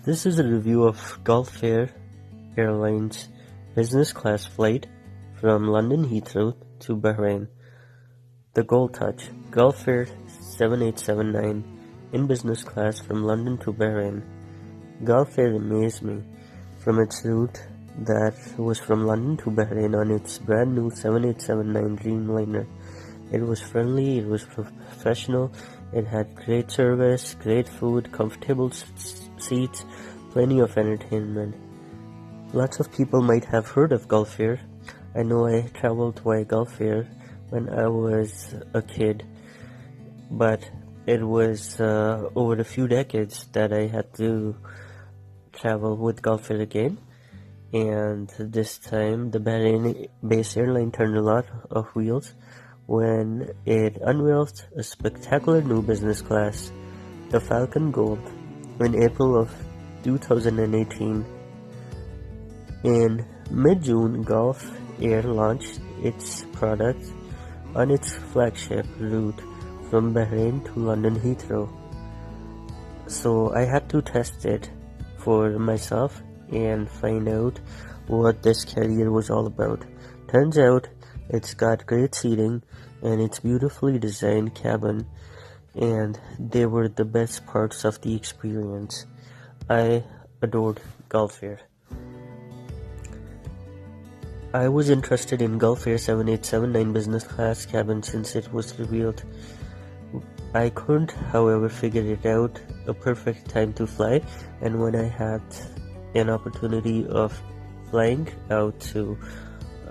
This is a review of Gulf Airlines business class flight from London Heathrow to Bahrain. The Gold Touch, Gulf Air 7879 in business class from London to Bahrain. Gulf Air amazed me from its route that was from London to Bahrain on its brand new 7879 Dreamliner. It was friendly, it was professional, it had great service, great food, comfortable seats, plenty of entertainment. Lots of people might have heard of Gulf Air. I know I traveled by Gulf Air when I was a kid, but it was over a few decades that I had to travel with Gulf Air again. And this time the Bahrain-based airline turned a lot of wheels when it unveiled a spectacular new business class, the Falcon Gold, in April of 2018. In mid-June, Gulf Air launched its product on its flagship route from Bahrain to London Heathrow. So I had to test it for myself and find out what this carrier was all about. Turns out it's got great seating and it's beautifully designed cabin, and they were the best parts of the experience. I adored Gulf Air. I was interested in Gulf Air 7879 business class cabin since it was revealed. I couldn't, however, figure it out a perfect time to fly, and when I had an opportunity of flying out to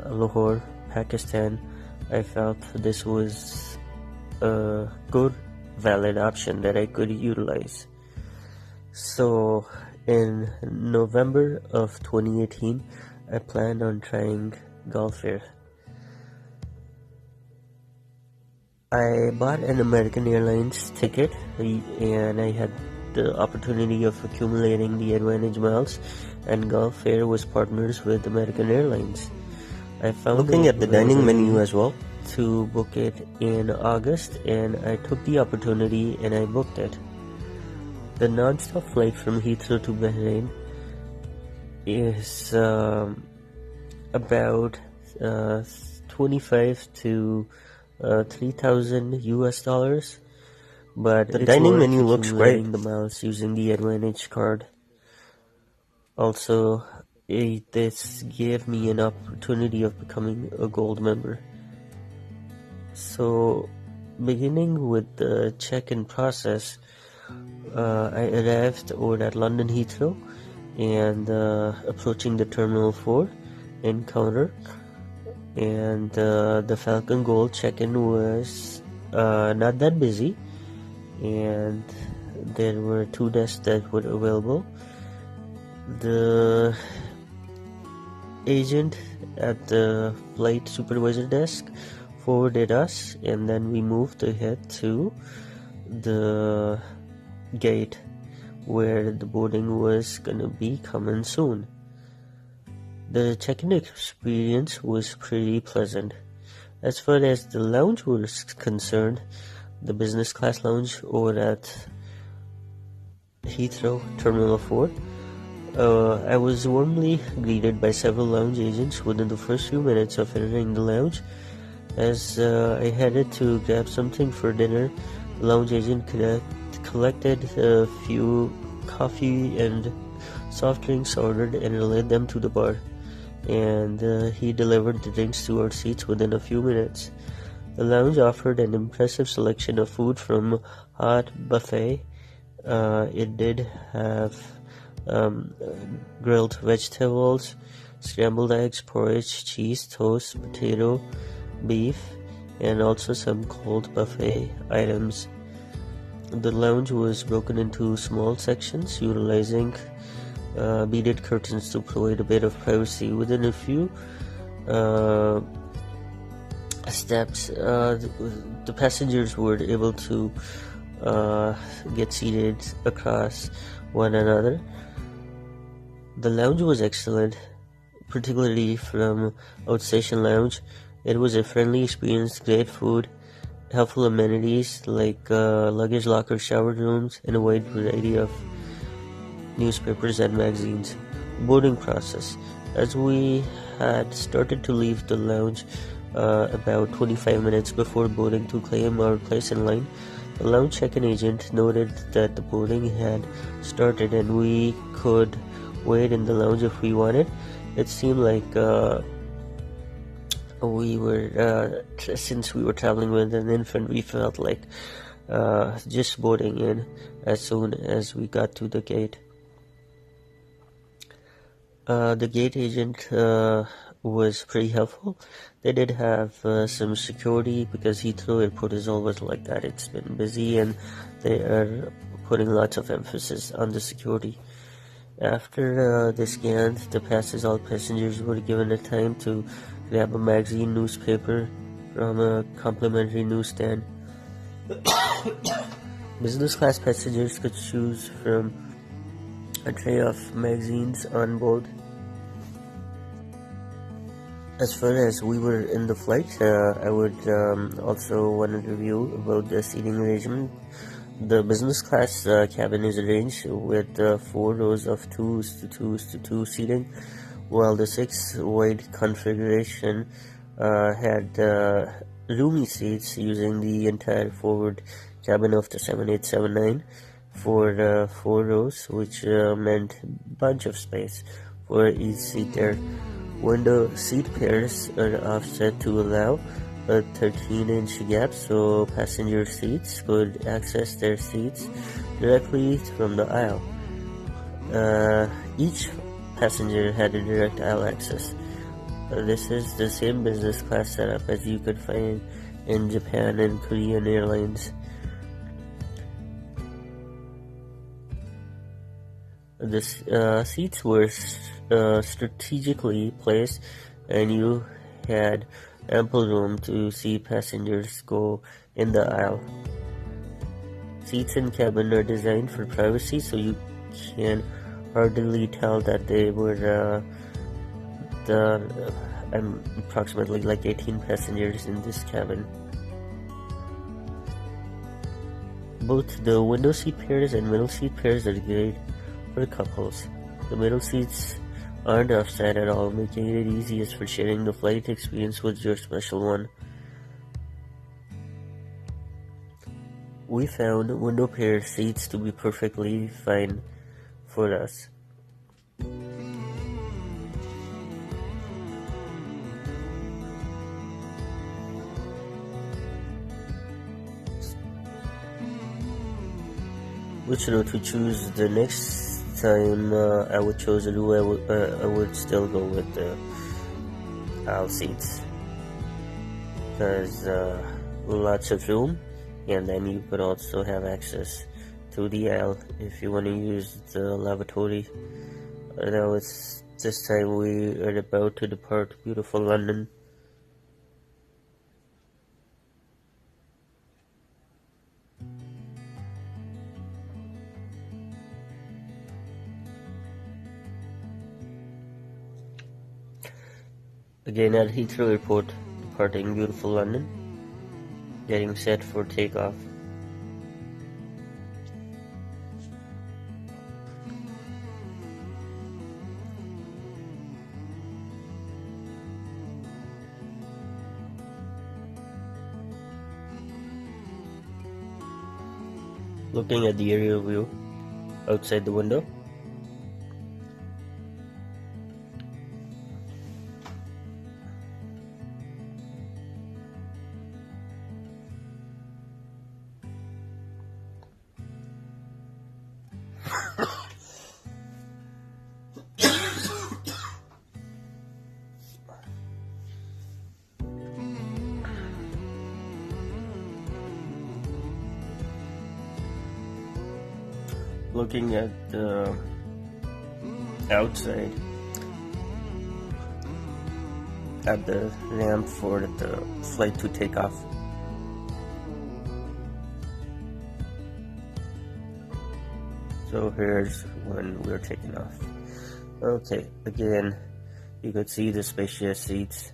Lahore, Pakistan, I felt this was a good, valid option that I could utilize. So in November of 2018, I planned on trying Gulf Air. I bought an American Airlines ticket and I had the opportunity of accumulating the AAdvantage miles, and Gulf Air was partners with American Airlines. I found looking at the dining menu as well to book it in August, and I took the opportunity and I booked it. The non-stop flight from Heathrow to Bahrain is about 25 to 3,000 US dollars, but the dining menu looks great. The miles using the AAdvantage card. Also, this gave me an opportunity of becoming a gold member. So, beginning with the check-in process, I arrived over at London Heathrow and approaching the Terminal 4 encounter, and the Falcon Gold check-in was not that busy, and there were 2 desks that were available. The agent at the flight supervisor desk forwarded us, and then we moved ahead to the gate where the boarding was gonna be coming soon. The check-in experience was pretty pleasant. As far as the lounge was concerned, the business class lounge over at Heathrow Terminal 4, I was warmly greeted by several lounge agents within the first few minutes of entering the lounge. As I headed to grab something for dinner, the lounge agent collected a few coffee and soft drinks ordered and relayed them to the bar, and he delivered the drinks to our seats within a few minutes. The lounge offered an impressive selection of food from hot buffet. It did have grilled vegetables, scrambled eggs, porridge, cheese, toast, potato, beef, and also some cold buffet items. The lounge was broken into small sections, utilizing beaded curtains to provide a bit of privacy. Within a few steps, the passengers were able to get seated across one another. The lounge was excellent, particularly from Outstation Lounge. It was a friendly experience, great food, helpful amenities like luggage lockers, shower rooms, and a wide variety of newspapers and magazines. Boarding process. As we had started to leave the lounge about 25 minutes before boarding to claim our place in line, the lounge check-in agent noted that the boarding had started and we could wait in the lounge if we wanted. It seemed like since we were traveling with an infant, we felt like just boarding in as soon as we got to the gate. The gate agent was pretty helpful. They did have some security because Heathrow Airport is always like that. It's been busy and they are putting lots of emphasis on the security. After they scanned the passes, all passengers were given a time to grab a magazine newspaper from a complimentary newsstand. Business class passengers could choose from a tray of magazines on board. As far as we were in the flight, I would also want to review about the seating arrangement. The business class cabin is arranged with 4 rows of 2 seating, while the 6 wide configuration had roomy seats using the entire forward cabin of the 7879 for 4 rows, which meant bunch of space for each seat there. Window seat pairs are offset to allow a 13-inch gap so passenger seats could access their seats directly from the aisle. Each passenger had a direct aisle access. This is the same business class setup as you could find in Japan and Korean Airlines. The seats were strategically placed, and you had ample room to see passengers go in the aisle. Seats in cabin are designed for privacy, so you can hardly tell that they were approximately like 18 passengers in this cabin. Both the window seat pairs and middle seat pairs are great for couples. The middle seats aren't offside at all, making it easiest for sharing the flight experience with your special one. We found window pair seats to be perfectly fine for us. Which row to choose the next time I would choose a row, I would still go with the aisle seats because lots of room, and then you could also have access to the aisle if you want to use the lavatory. Now it's this time we are about to depart beautiful London. Again at Heathrow Airport, departing beautiful London, getting set for takeoff. Looking at the aerial view outside the window. Looking at the outside at the ramp for the flight to take off. So here's when we're taking off. Okay, again, you could see the spacious seats.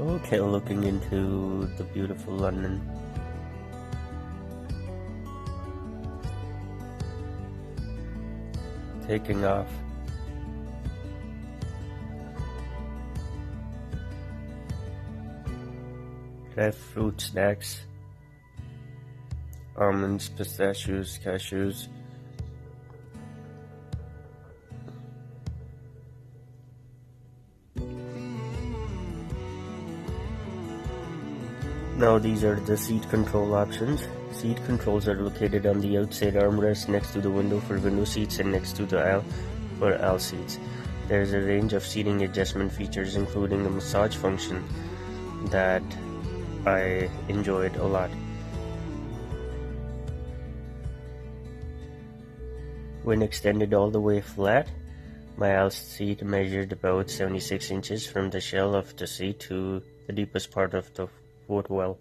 Okay, looking into the beautiful London. Taking off. Have fruit snacks. Almonds, pistachios, cashews. Now these are the seat control options. Seat controls are located on the outside armrest next to the window for window seats and next to the aisle for aisle seats. There is a range of seating adjustment features including a massage function that I enjoyed a lot. When extended all the way flat, my aisle seat measured about 76 inches from the shell of the seat to the deepest part of the footwell.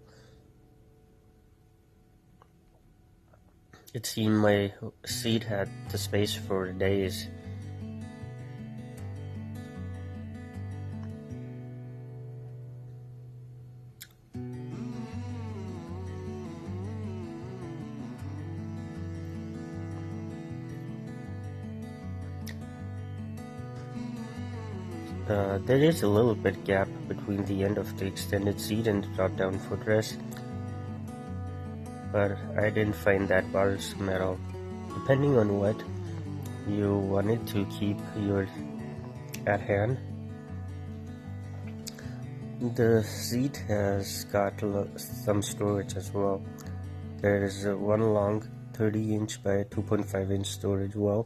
It seemed my seat had the space for days. There is a little bit gap between the end of the extended seat and the drop-down footrest, but I didn't find that bothersome at all. Depending on what you wanted to keep your at hand, the seat has got some storage as well. There is one long 30-inch by 2.5-inch storage well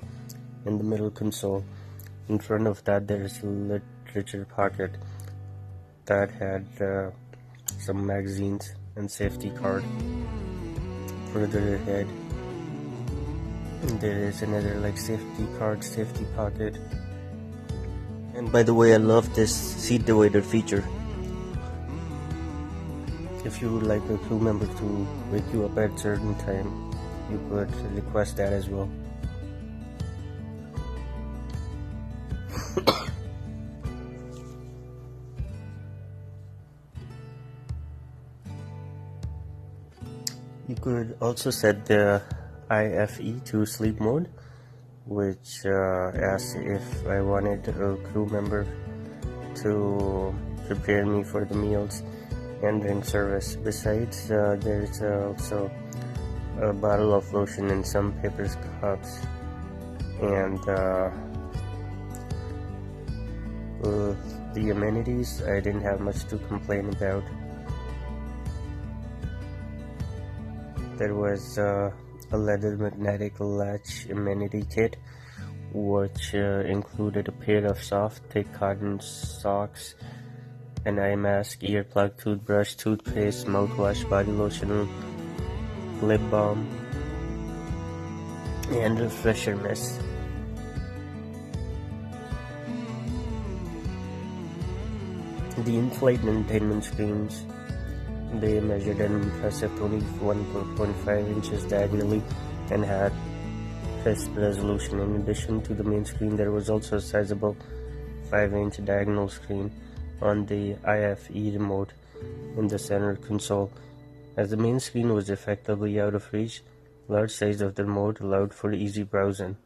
in the middle console. In front of that there is a literature pocket that had some magazines and safety card. Further ahead there is another safety card, safety pocket. And by the way, I love this seat divider feature. If you would like a crew member to wake you up at a certain time, you could request that as well. You could also set the IFE to sleep mode, which asks if I wanted a crew member to prepare me for the meals and drink service. Besides, there's also a bottle of lotion and some paper cups, and the amenities I didn't have much to complain about. There was a leather magnetic latch amenity kit, which included a pair of soft, thick cotton socks, an eye mask, earplug, toothbrush, toothpaste, mouthwash, body lotion, lip balm, and refresher mist. The in-flight entertainment screens, they measured an impressive 21.5 inches diagonally and had crisp resolution. In addition to the main screen, there was also a sizable 5-inch diagonal screen on the IFE remote in the center console. As the main screen was effectively out of reach, large size of the remote allowed for easy browsing.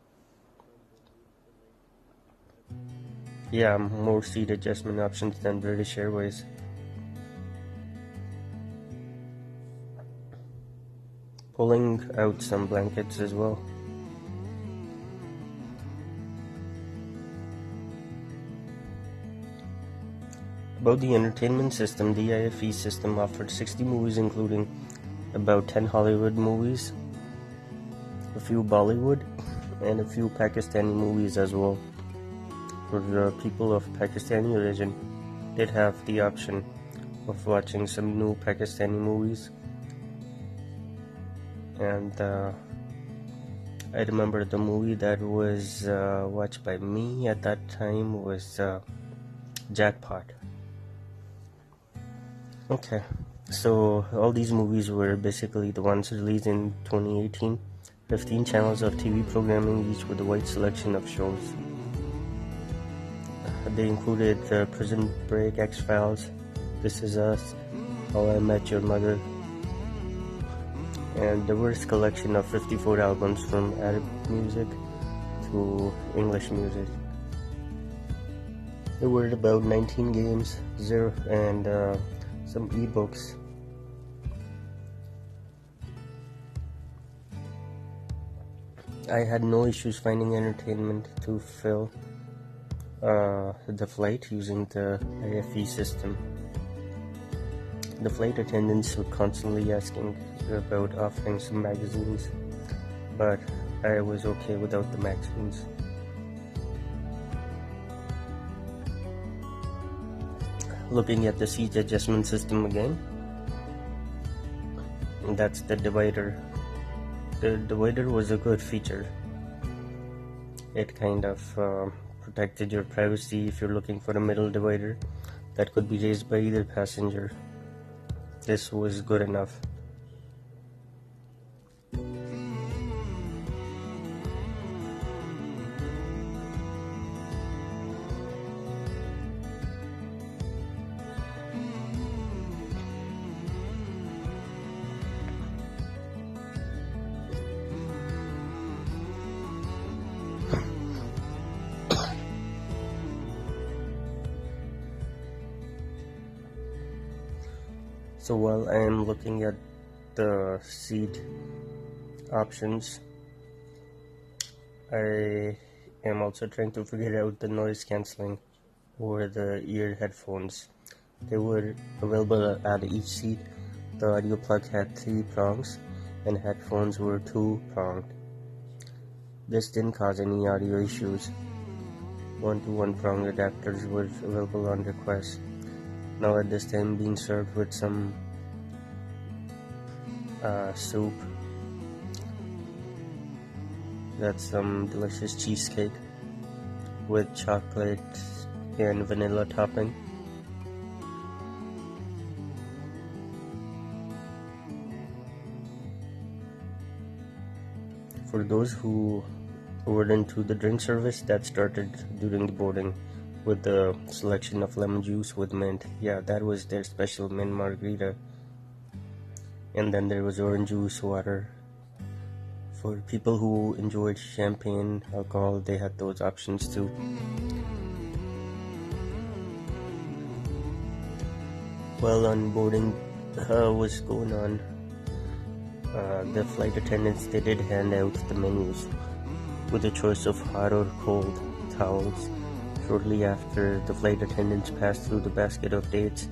Yeah, more seat adjustment options than British Airways. Pulling out some blankets as well. About the entertainment system, the IFE system offered 60 movies, including about 10 Hollywood movies, a few Bollywood, and a few Pakistani movies as well. For the people of Pakistani origin, did have the option of watching some new Pakistani movies. And I remember the movie that was watched by me at that time was Jackpot. Okay, so all these movies were basically the ones released in 2018. 15 channels of TV programming, each with a wide selection of shows. They included Prison Break, X-Files, This Is Us, How I Met Your Mother, and diverse collection of 54 albums from Arabic music to English music. There were about 19 games, and some ebooks. I had no issues finding entertainment to fill the flight using the IFE system. The flight attendants were constantly asking about offering some magazines, but I was okay without the magazines. Looking at the seat adjustment system again, that's the divider. The divider was a good feature. It kind of protected your privacy if you're looking for a middle divider that could be raised by either passenger. This was good enough. So while I am looking at the seat options, I am also trying to figure out the noise cancelling or the ear headphones. They were available at each seat. The audio plug had 3 prongs and headphones were 2 pronged. This didn't cause any audio issues. 1-to-1 prong adapters were available on request. Now at this time being served with some soup. That's some delicious cheesecake with chocolate and vanilla topping. For those who were into the drink service, that started during the boarding with the selection of lemon juice with mint. Yeah, that was their special mint margarita. And then there was orange juice, water. For people who enjoyed champagne, alcohol, they had those options too. While onboarding was going on, the flight attendants, they did hand out the menus with a choice of hot or cold towels. Shortly after, the flight attendants passed through the basket of dates,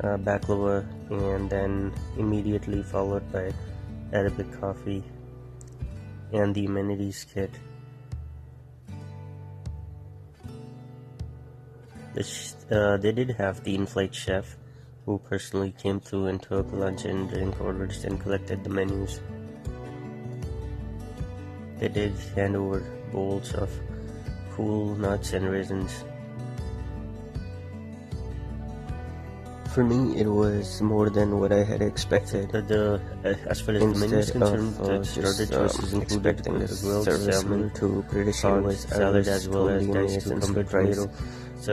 baklava, and then immediately followed by Arabic coffee and the amenities kit. They did have the in-flight chef who personally came through and took lunch and drink orders and collected the menus. They did hand over bowls of cool nuts and raisins. For me, it was more than what I had expected. As far as the menu is concerned, the starter choices included the grilled salmon to British Airways salad as well as diced cucumber tomato,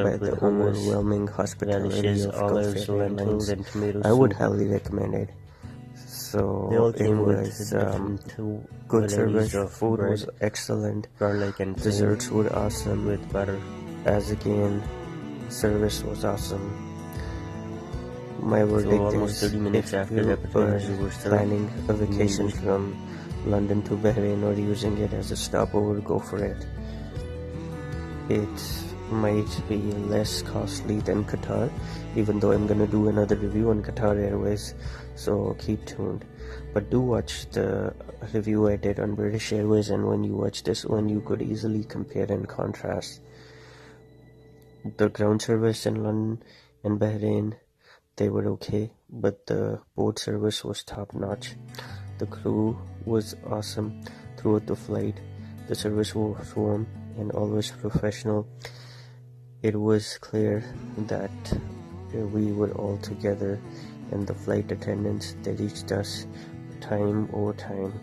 by the overwhelming hospitality of olives, lentils, and tomatoes. I would highly recommend it. So it was good service. Food was excellent. Garlic and desserts were awesome with butter. As again, service was awesome. My verdict is, 30 minutes after you were planning a vacation from London to Bahrain or using it as a stopover, go for it. It might be less costly than Qatar, even though I'm gonna do another review on Qatar Airways, so keep tuned. But do watch the review I did on British Airways, and when you watch this one, you could easily compare and contrast. The ground service in London and Bahrain, they were okay, but the boat service was top notch. The crew was awesome throughout the flight. The service was warm and always professional. It was clear that we were all together, and the flight attendants, they reached us time over time,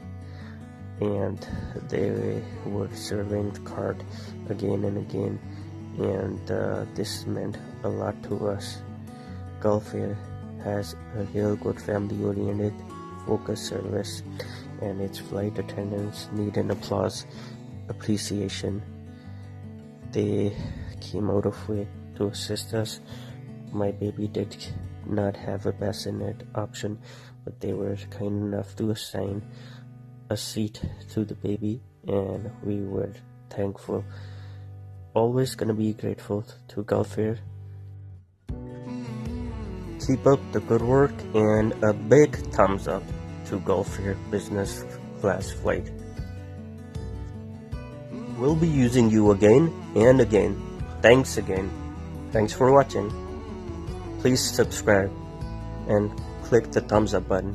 and they were serving the cart again and again, and this meant a lot to us. Gulf Air has a real good family-oriented focused service, and its flight attendants need an appreciation. They came out of way to assist us. My baby did not have a bassinet option, but they were kind enough to assign a seat to the baby, and we were thankful. Always gonna be grateful to Gulf Air. Keep up the good work, and a big thumbs up to Gulf Air business class flight. We'll be using you again and again. Thanks again. Thanks for watching. Please subscribe and click the thumbs up button.